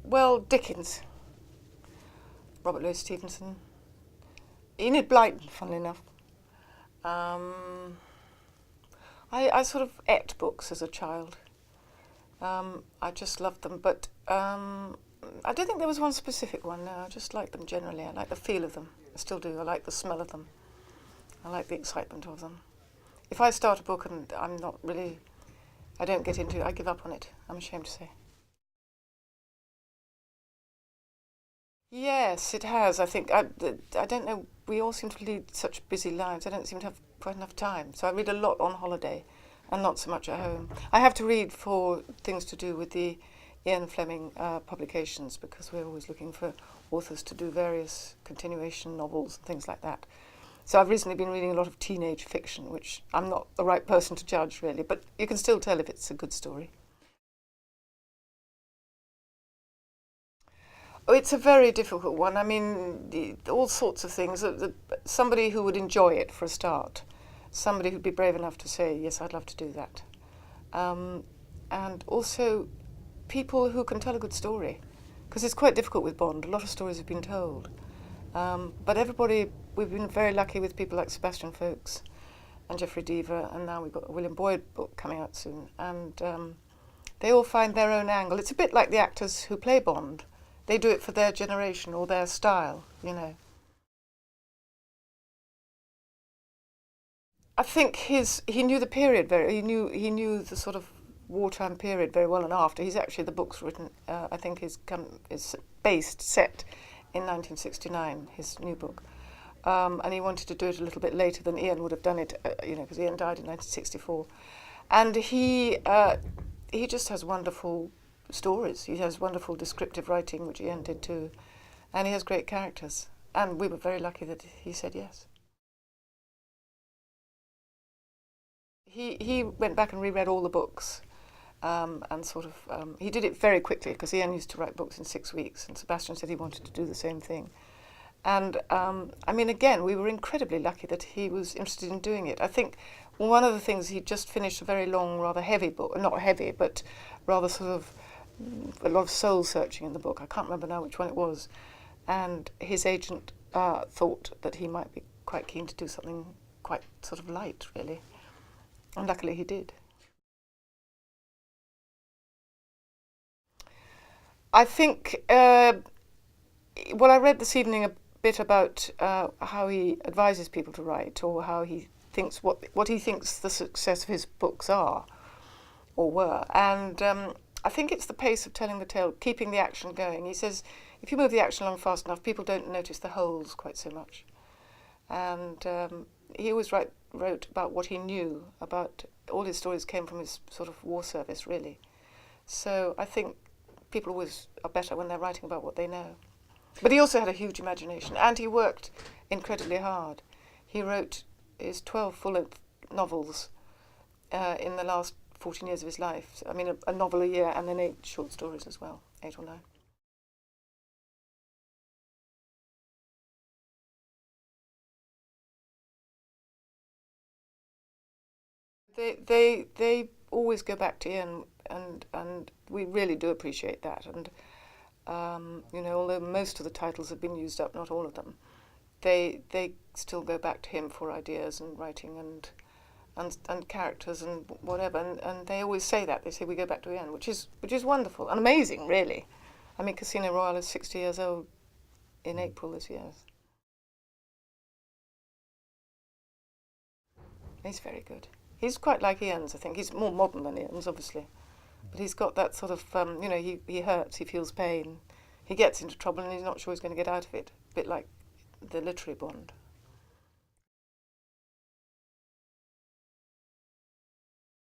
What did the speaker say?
Well, Dickens, Robert Louis Stevenson, Enid Blyton, funnily enough. Um, I sort of ate books as a child. I just loved them, but I don't think there was one specific one. No, I just liked them generally. I like the feel of them. I still do. I like the smell of them. I like the excitement of them. If I start a book and I'm not really, I don't get into it, I give up on it, I'm ashamed to say. Yes, it has. I think, I don't know, we all seem to lead such busy lives. I don't seem to have quite enough time. So I read a lot on holiday and not so much at home. I have to read for things to do with the Ian Fleming publications, because we're always looking for authors to do various continuation novels and things like that. So I've recently been reading a lot of teenage fiction, which I'm not the right person to judge really, but you can still tell if it's a good story. Oh, it's a very difficult one. I mean, all sorts of things. Somebody who would enjoy it for a start. Somebody who'd be brave enough to say, yes, I'd love to do that. Um, and also people who can tell a good story. Because it's quite difficult with Bond. A lot of stories have been told. But everybody, we've been very lucky with people like Sebastian Faulks and Geoffrey Deaver, and now we've got a William Boyd book coming out soon. And they all find their own angle. It's a bit like the actors who play Bond. They do it for their generation or their style, you know. I think he knew the period he knew the sort of wartime period very well and after. He's actually, the book's written, I think is based, set in 1969, his new book. And he wanted to do it a little bit later than Ian would have done it, you know, because Ian died in 1964. And he just has wonderful stories. He has wonderful descriptive writing, which Ian did too. And he has great characters. And we were very lucky that he said yes. He went back and reread all the books, and sort of, he did it very quickly, because Ian used to write books in 6 weeks, and Sebastian said he wanted to do the same thing. And I mean, again, we were incredibly lucky that he was interested in doing it. I think one of the things, he just finished a very long, rather heavy book, not heavy, but rather sort of a lot of soul searching in the book. I can't remember now which one it was. And his agent thought that he might be quite keen to do something quite sort of light, really. And luckily he did. I think, well, I read this evening a bit about how he advises people to write, or how he thinks, what he thinks the success of his books are, or were. And I think it's the pace of telling the tale, keeping the action going. He says, if you move the action along fast enough, people don't notice the holes quite so much. And he always wrote about what he knew, about all his stories came from his sort of war service, really. So I think people always are better when they're writing about what they know. But he also had a huge imagination, and he worked incredibly hard. He wrote his 12 full-length novels in the last 14 years of his life. I mean, a novel a year, and then 8 short stories as well, 8 or 9. They always go back to Ian, and we really do appreciate that. And you know, although most of the titles have been used up, not all of them, they still go back to him for ideas and writing and characters and whatever. And they always say that. They say we go back to Ian, which is wonderful and amazing, really. I mean, Casino Royale is 60 years old in April this year. He's very good. He's quite like Ian's, I think. He's more modern than Ian's, obviously. But he's got that sort of, you know, he hurts, he feels pain. He gets into trouble and he's not sure he's going to get out of it. A bit like the literary Bond.